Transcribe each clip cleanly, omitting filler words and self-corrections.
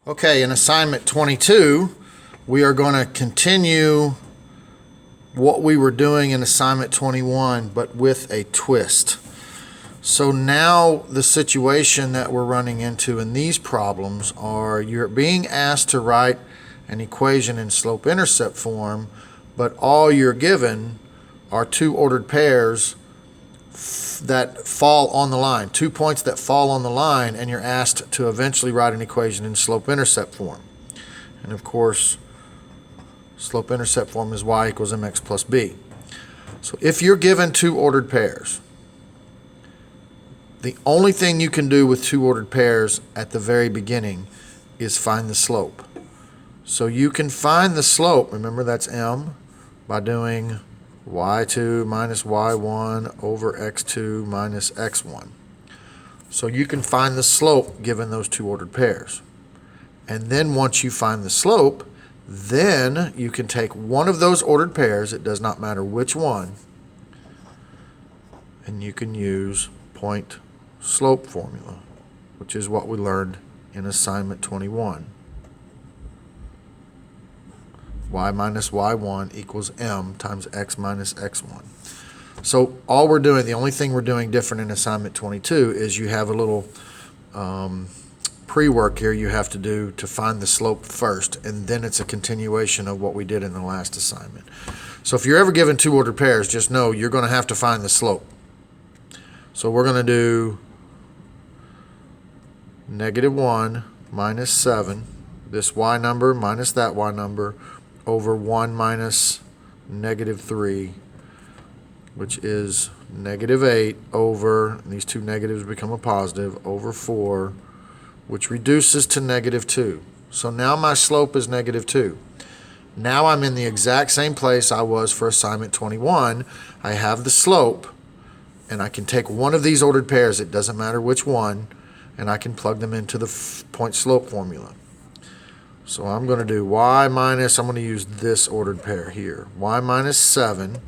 Okay, in assignment 22, we are going to continue what we were doing in assignment 21, but with a twist. So now the situation that we're running into in these problems are you're being asked to write an equation in slope-intercept form, but all you're given are two ordered pairs that fall on the line, 2 points that fall on the line, and you're asked to eventually write an equation in slope-intercept form. And of course, slope-intercept form is y equals mx plus b. So if you're given two ordered pairs, the only thing you can do with two ordered pairs at the very beginning is find the slope. So you can find the slope, remember that's m, by doing y2 minus y1 over x2 minus x1. So you can find the slope given those two ordered pairs. And then once you find the slope, then you can take one of those ordered pairs, it does not matter which one, and you can use point slope formula, which is what we learned in assignment 21. Y minus y1 equals m times x minus x1. So all we're doing, the only thing we're doing different in assignment 22 is you have a little pre-work here you have to do to find the slope first, and then it's a continuation of what we did in the last assignment. So if you're ever given two ordered pairs, just know you're going to have to find the slope. So we're going to do -1 minus 7, this y number minus that y number, over 1 minus -3, which is -8 over, and these two negatives become a positive, over 4, which reduces to -2. So now my slope is -2. Now I'm in the exact same place I was for assignment 21. I have the slope, and I can take one of these ordered pairs, it doesn't matter which one, and I can plug them into the point slope formula. So I'm going to do y minus, I'm going to use this ordered pair here, y minus 7,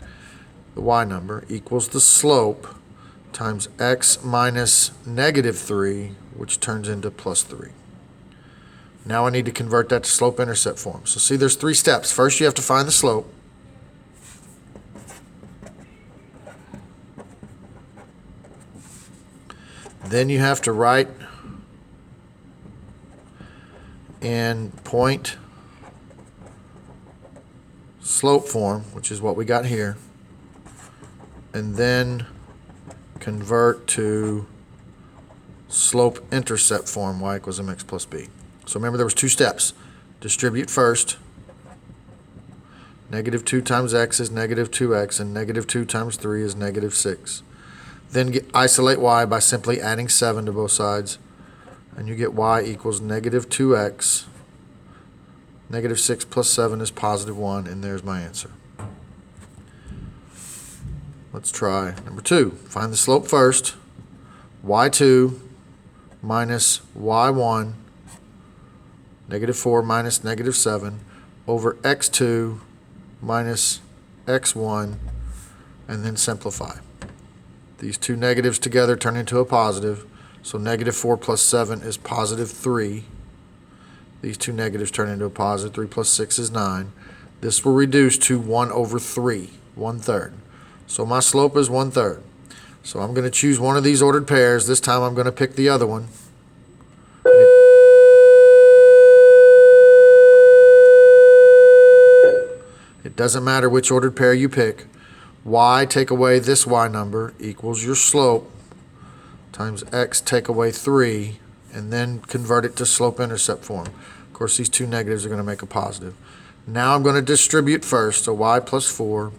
the y number, equals the slope times x minus -3, which turns into +3. Now I need to convert that to slope-intercept form. So see, there's three steps. First, you have to find the slope. Then you have to write in point slope form, which is what we got here, and then convert to slope-intercept form, y equals mx plus b. So remember there was two steps. Distribute first. -2 times x is -2x, and -2 times 3 is -6. Then isolate y by simply adding 7 to both sides, and you get y equals -2x. -6 plus 7 is +1, and there's my answer. Let's try number 2. Find the slope first. y2 minus y1, -4 minus -7, over x2 minus x1, and then simplify. These two negatives together turn into a positive, so -4 plus 7 is +3. These two negatives turn into a positive. 3 plus 6 is 9. This will reduce to 1 over 3, 1/3. So my slope is 1/3. So I'm going to choose one of these ordered pairs. This time I'm going to pick the other one. It doesn't matter which ordered pair you pick. Y take away this y number equals your slope times x take away 3, and then convert it to slope-intercept form. Of course, these two negatives are going to make a positive. Now I'm going to distribute first, so y plus 4,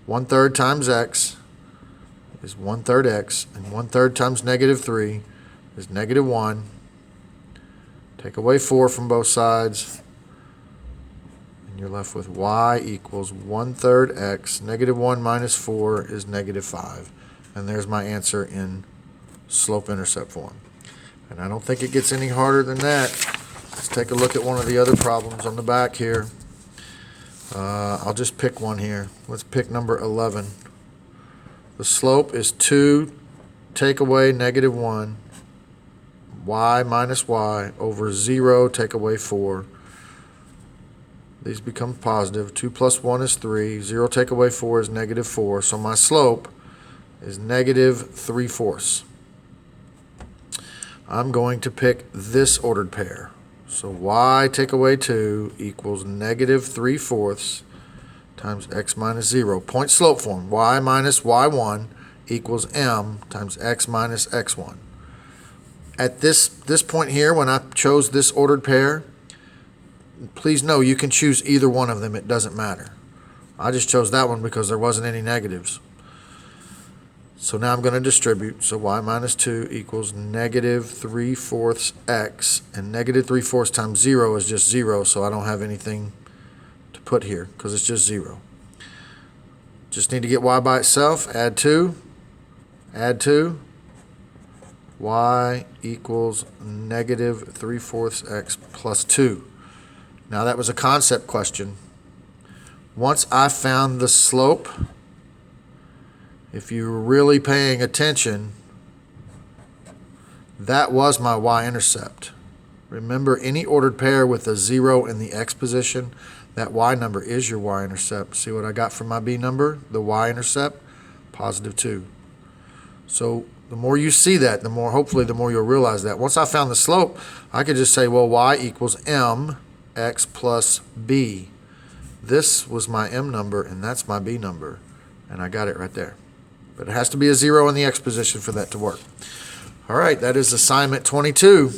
1/3 times x is 1/3 x, and 1/3 times -3 is -1. Take away 4 from both sides, and you're left with y equals 1/3 x. -1 minus 4 is -5. And there's my answer in slope-intercept form. And I don't think it gets any harder than that. Let's take a look at one of the other problems on the back here. I'll just pick one here. Let's pick number 11. The slope is 2 take away -1 y minus y over 0, take away 4. These become positive. 2 plus 1 is 3. 0 take away 4 is negative 4. So my slope is negative 3/4. I'm going to pick this ordered pair. So y take away 2 equals negative 3/4 times x minus 0. Point slope form. Y minus y1 equals m times x minus x1. At this point here, when I chose this ordered pair, please know you can choose either one of them. It doesn't matter. I just chose that one because there wasn't any negatives. So now I'm going to distribute. So y minus 2 equals negative 3/4 x. And negative 3/4 times 0 is just 0, so I don't have anything to put here because it's just 0. Just need to get y by itself. Add 2. Add 2. Y equals negative 3/4 x plus 2. Now that was a concept question. Once I found the slope, if you were really paying attention, that was my y-intercept. Remember, any ordered pair with a 0 in the x position, that y number is your y-intercept. See what I got from my b number? The y-intercept, positive 2. So the more you see that, hopefully the more you'll realize that. Once I found the slope, I could just say, well, y equals m x plus b. This was my m number, and that's my b number. And I got it right there. But it has to be a 0 in the x position for that to work. All right, that is assignment 22.